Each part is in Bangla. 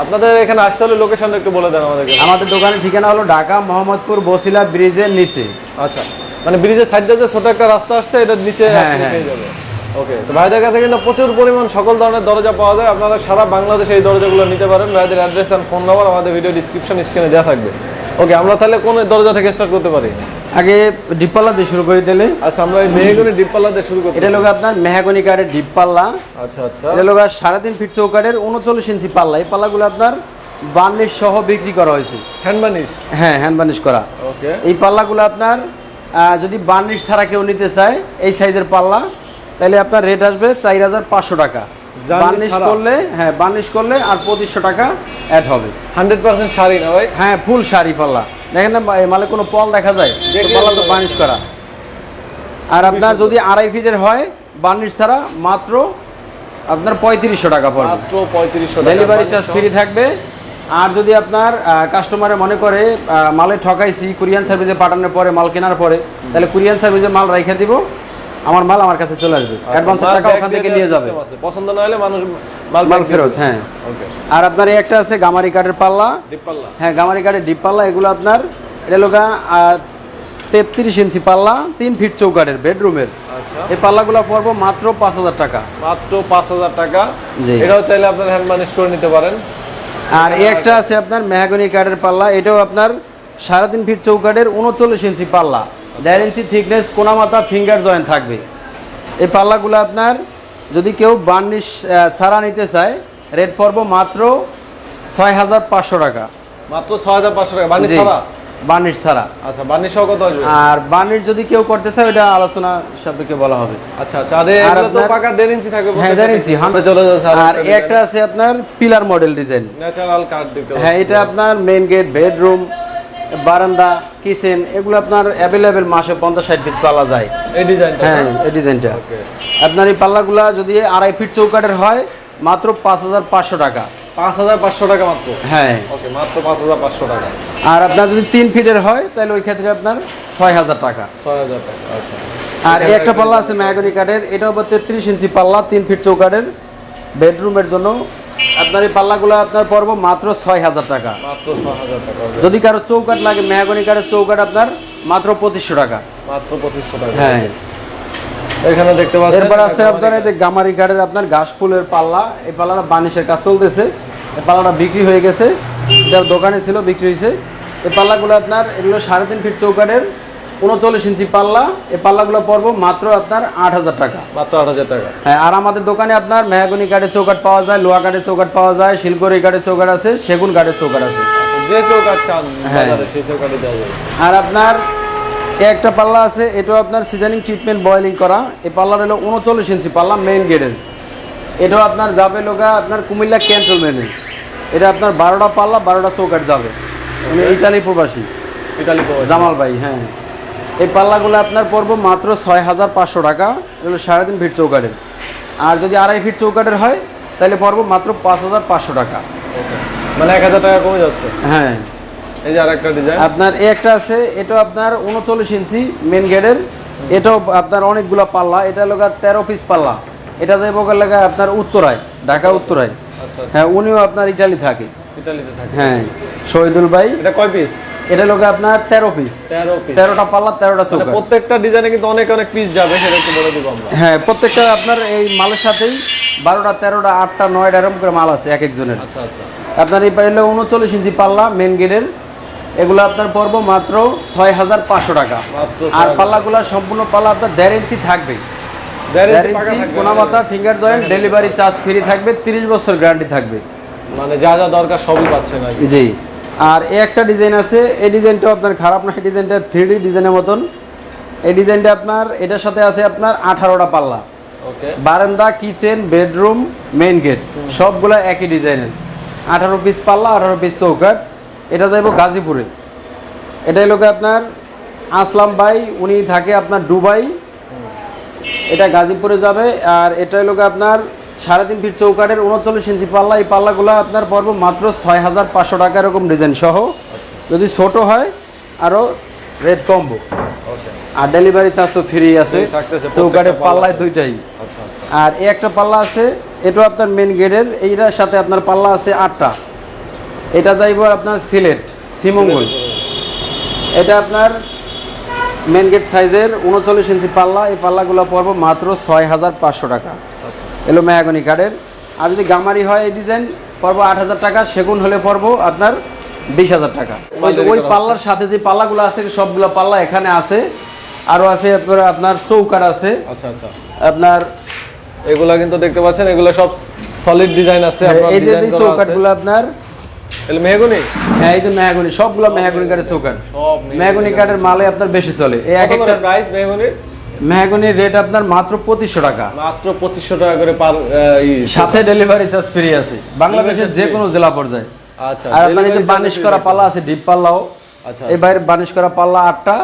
আপনাদের এখানে আসতে হলে লোকেশনটা একটু বলে দেন আমাদেরকে। আমাদের দোকানের ঠিকানা হলো ঢাকা মোহাম্মদপুর বসিলা ব্রিজের নিচে। আচ্ছা, মানে ব্রিজের সাইডে যে ছোট একটা রাস্তা আসছে এটার নিচে পেয়ে যাবে। ওকে, তো ভাইদের কাছে কিন্তু প্রচুর পরিমাণ সকল ধরনের দরজা পাওয়া যায়। আপনারা সারা বাংলাদেশে এই দরজাগুলো নিতে পারেন। ভাইদের অ্যাড্রেস আর ফোন নাম্বার আমাদের ভিডিও ডিসক্রিপশন স্ক্রিনে দেওয়া থাকবে। ওকে, আমরা তাহলে কোন দরজা থেকে স্টার্ট করতে পারি? আগে ডিপপাল্লা দিয়ে শুরু করে দিলে। আচ্ছা, আমরা এই মেহগনি ডিপপাল্লা দিয়ে শুরু করতে। এটা লোক আপনার মেহগনি কাঠের ডিপপাল্লা। আচ্ছা আচ্ছা, এটা লোক 3.5 ফিট চৌকাঠের 39 ইঞ্চি পাল্লা। এই পাল্লাগুলো আপনার বার্নিশ সহ বিক্রি করা হয়েছে। Hand varnish? হ্যাঁ, হ্যান্ড বার্নিশ করা। ওকে, এই পাল্লাগুলো আপনার যদি বার্নিশ ছাড়া কেউ নিতে চায় এই সাইজের পাল্লা, তাহলে আপনার রেট আসবে 4500 টাকা। বার্নিশ করলে, হ্যাঁ বার্নিশ করলে আর 2500 টাকা অ্যাড হবে। 100% শাড়ি না ভাই? হ্যাঁ, ফুল শাড়ি পাল্লা। দেখেন না মালে কোনো পল দেখা যায়? পাল্লা তো বার্নিশ করা। আর আপনার যদি 2.5 ফিটের হয় বার্নিশ ছাড়া, মাত্র আপনার 3500 টাকা পড়বে। মাত্র 3500 টাকা। ডেলিভারি চার্জ ফ্রি থাকবে। আর যদি আপনার কাস্টমারে মনে করে মালে ঠকাইছি, কুরিয়ান সার্ভিসে পাঠানোর পরে মাল কেনার পরে, তাহলে কুরিয়ান সার্ভিসে মাল রেখে দিব, আমার মাল আমার কাছে চলে আসবে। অ্যাডভান্স টাকা ওখান থেকে নিয়ে যাবে। পছন্দ না হলে মানুষ মাল ফেরত। হ্যাঁ, ওকে। আর আপনার এই একটা আছে গামারি কাঠের পাল্লা। ডিপ পাল্লা? হ্যাঁ, গামারি কাঠের ডিপ পাল্লা। এগুলো আপনার এটা লোকা 33 ইঞ্চি পাল্লা, 3 ফিট চৌকাঠের বেডরুমের। আচ্ছা, এই পাল্লাগুলো পড়বো মাত্র 5000 টাকা। মাত্র 5000 টাকা। জি, এটাও চাইলে আপনার হ্যান্ড বার্নিশ করে নিতে পারেন। আর এই একটা আছে আপনার মেহগনি কাঠের পাল্লা। এটাও আপনার 3.5 ফিট চৌকাঠের 39 ইঞ্চি পাল্লা, 1.5 ইঞ্চি থিকনেস, কোনা মাথা ফিঙ্গার জয়েন্ট থাকবে। এই পাল্লাগুলো আপনার যদি কেউ বার্নিশ ছাড়া নিতে চায়, রেট পড়বো মাত্র 6500 টাকা। মাত্র 6500 টাকা বার্নিশ ছাড়া? বার্নিশ ছাড়া। আচ্ছা, বার্নিশ সহ কত আসবে? আর বার্নিশ যদি কেউ করতে চায় ওটা আলোচনা সাপেক্ষে বলা হবে। আচ্ছা আচ্ছা, আর এগুলো তো পাকা 1.5 ইঞ্চি থাকবে? হ্যাঁ, 1.5 ইঞ্চি। চলে যাচ্ছে। আর একটা আছে আপনার পিলার মডেল ডিজাইন, ন্যাচারাল কাট দিতে। হ্যাঁ, এটা আপনার মেইন গেট, বেডরুম, বারান্দা, কিচেন, এগুলো আপনার অ্যাভেলেবেল মাসে 50-60 পিস পাল্লা যায়। এই ডিজাইনটা? হ্যাঁ, এই ডিজাইনটা। ওকে, আপনার এই পাল্লাগুলা যদি 2.5 ফিট চৌকাঠের হয় মাত্র 5500 টাকা। 5500 টাকা মাত্র? হ্যাঁ, ওকে, মাত্র 5500 টাকা। আর আপনার যদি 3 ফিটের হয় তাহলে ওই ক্ষেত্রে আপনার 6000 টাকা। 6000 টাকা। আচ্ছা, আর এই একটা পাল্লা আছে মেহগনি কাঠের, এটাও 33 ইঞ্চি পাল্লা, 3 ফিট চৌকাঠের বেডরুমের জন্য। আপনার এই পাল্লাগুলো আপনার পড়বো মাত্র 6000 টাকা। মাত্র 6000 টাকা। যদি কারো চৌকাঠ লাগে মেহগনি কাঠের চৌকাঠ আপনার মাত্র 2500 টাকা। মাত্র 2500 টাকা। হ্যাঁ, এখানে দেখতে পাচ্ছেন। এরপর আছে আপনার এই যে গামারি কাঠের আপনার ঘাস ফুলের পাল্লা। এই পাল্লাটা বার্নিশের কাজ চলতেছে। এই পাল্লাটা বিক্রি হয়ে গেছে, এটা দোকানে ছিল, বিক্রি হয়েছে। এই পাল্লাগুলো আপনার এগুলো 3.5 ফিট চৌকাঠের 39 ইঞ্চি পাল্লা। এই পাল্লাগুলো পড়বো মাত্র আপনার 8000 টাকা। মাত্র 8000 টাকা। হ্যাঁ, আর আমাদের দোকানে আপনার মেহগনি কাঠের চৌকাঠ পাওয়া যায়, লোহা কাঠের চৌকাঠ পাওয়া যায়, শিলকড়ি কাঠের চৌকাঠ আছে, সেগুন কাঠের চৌকাঠ আছে। যে চৌকাঠ চান বাজারে সেই চৌকাঠে দেওয়া যাবে। আর আপনার একটা পাল্লা আছে, এটাও আপনার সিজনিং ট্রিটমেন্ট বয়েলিং করা। এই পাল্লার হলো 39 ইঞ্চি পাল্লা, মেইন গেটের। এটাও আপনার যাবে লোকা আপনার কুমিল্লা ক্যান্টনমেন্টে। এটা আপনার 12টা পাল্লা, 12টা চৌকাঠ যাবে। উনি ইটালি প্রবাসী, ইতালি প্রবাসী জামাল ভাই। হ্যাঁ, এই পাল্লাগুলো আপনার পড়বো মাত্র 6500 টাকা। এগুলো 3.5 ফিট চৌকাঠের। আর যদি 2.5 ফিট চৌকাঠের হয় তাহলে পড়বো মাত্র 5500 টাকা। ওকে, মানে 1000 টাকা কমে যাচ্ছে। হ্যাঁ, এই যে আরেকটা ডিজাইন আপনার এই একটা আছে, এটাও আপনার 39 ইঞ্চি মেন গেটের। এটাও আপনার অনেকগুলো পাল্লা। এটা লোক 13 পিস পাল্লা। এটা যাইব লাগা আপনার উত্তরায়, ঢাকা উত্তরায়। আচ্ছা, হ্যাঁ, উনিও আপনার ইটালি থাকে। ইতালিতে থাকে? হ্যাঁ, শহীদুল ভাই। এটা কয় পিস? এটা লোক আপনার 13 পিস। 13 পিস, 13টা পাল্লা, 13টা চৌকাঠ। প্রত্যেকটা ডিজাইনে কিন্তু অনেক অনেক পিস যাবে, সেটা একটু বলে দিব আমরা। হ্যাঁ, প্রত্যেকটা আপনার এই মালের সাথেই 12টা, 13টা, 8টা, 9টা এরকম করে মাল আছে এক একজনের। আচ্ছা আচ্ছা, আপনার এই পাইলে 39 ইঞ্চি পাল্লা মেন গেটের। এগুলো আপনার পড়বো মাত্র 6500 টাকা। আর পাল্লাগুলো সম্পূর্ণ পাল্লা আপনার 1.5 ইঞ্চি থাকবে। 1.5 ইঞ্চি কোনা মাথা, finger joint, delivery charge free থাকবে, 30 বছর গ্যারান্টি থাকবে। মানে যা যা দরকার সবই পাচ্ছেন আর কি। জি। আর এই একটা ডিজাইন আছে, এই ডিজাইনটাও আপনার খারাপ না। এই ডিজাইনটা 3D ডিজাইনের মতন। এই ডিজাইনটা আপনার এটার সাথে আছে আপনার 18টা পাল্লা। ওকে, বারান্দা, কিচেন, বেডরুম, মেইন গেট সবগুলা একই ডিজাইনের। 18 পিস পাল্লা, 18 পিস চৌকাঠ। এটা যাইব গাজীপুরে। এটাই লোকে আপনার আসলাম ভাই, উনি থাকে আপনার দুবাই। এটা গাজীপুরে যাবে। আর এটাই লোকে আপনার 3.5 ফিট চৌকাঠের 39 ইঞ্চি পাল্লা। এই পাল্লাগুলো আপনার পড়বো মাত্র 6500 টাকা, এরকম ডিজাইন সহ। যদি ছোট হয় আরও রেট কমবো। আর ডেলিভারি চার্জ তো ফ্রি আছে চৌকাঠের পাল্লায় দুইটাই। আর এই একটা পাল্লা আছে, এটাও আপনার মেন গেটের। এইটার সাথে আপনার পাল্লা আছে 8টা। এটা যাইবো আপনার সিলেট শ্রীমঙ্গল। এটা আপনার মেন গেট সাইজের 39 ইঞ্চি পাল্লা। এই পাল্লাগুলো পড়বো মাত্র 6500 টাকা। এলো মেহাগনি কাঠের। আর যদি গামারি হয় এই ডিজাইন পড়বো 8000 টাকা, সেগুন হলে পড়বো আপনার 20000 টাকা। ওই পাল্লার সাথে যে পাল্লাগুলো আছে সবগুলো পাল্লা এখানে আছে। আরও আছে আপনার চৌকাঠ আছে। আচ্ছা আচ্ছা, আপনার এগুলা কিন্তু দেখতে পাচ্ছেন, এগুলো সব সলিড ডিজাইন আছে। এই যে চৌকাঠগুলো আপনার মেহগনি, হ্যাঁ এই যে মেহাগনি, সবগুলো মেহাগনি কাঠের চৌকাঠ। সব মেহাগনি কাঠের মালে আপনার বেশি চলে। এই এক একটা প্রাইস মেহগনি, মেহাগনির রেট আপনার মাত্র 2500 টাকা, মাত্র 2500 টাকা করে পার সাথে ডেলিভারি চার্জ ফ্রি আছে বাংলাদেশের যে কোনো জেলা পর্যায়ে। আচ্ছা, আর আপনার এই যে বানিশ করা পাল্লা আছে, ডিপ পাল্লাও। আচ্ছা, এই বাইরে বানিশ করা পাল্লা 8টা,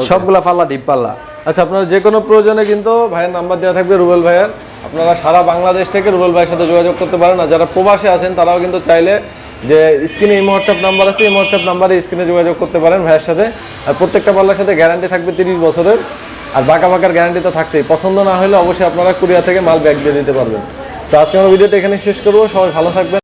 সবগুলা পাল্লা ডিপ পাল্লা। আচ্ছা, আপনারা যে কোনো প্রয়োজনে কিন্তু ভাইয়ের নাম্বার দেওয়া থাকবে রুবেল ভাইয়ের, আপনারা সারা বাংলাদেশ থেকে রুবেল ভাইয়ের সাথে যোগাযোগ করতে পারেন। আর যারা প্রবাসে আছেন তারাও কিন্তু চাইলে যে স্ক্রিনে এই হোয়াটসঅ্যাপ নাম্বার আছে, এই হোয়াটসঅ্যাপ নাম্বারে স্ক্রিনে যোগাযোগ করতে পারেন ভাইয়ের সাথে। আর প্রত্যেকটা পাল্লার সাথে গ্যারান্টি থাকবে 30 বছরের, আর বাঁকা বাঁকার গ্যারান্টি তো থাকছেই। পছন্দ না হলে অবশ্যই আপনারা কুরিয়ার থেকে মাল ব্যাক দিয়ে দিতে পারবেন। তো আজকে আমরা ভিডিওটা এখানে শেষ করবো। সবাই ভালো থাকবেন।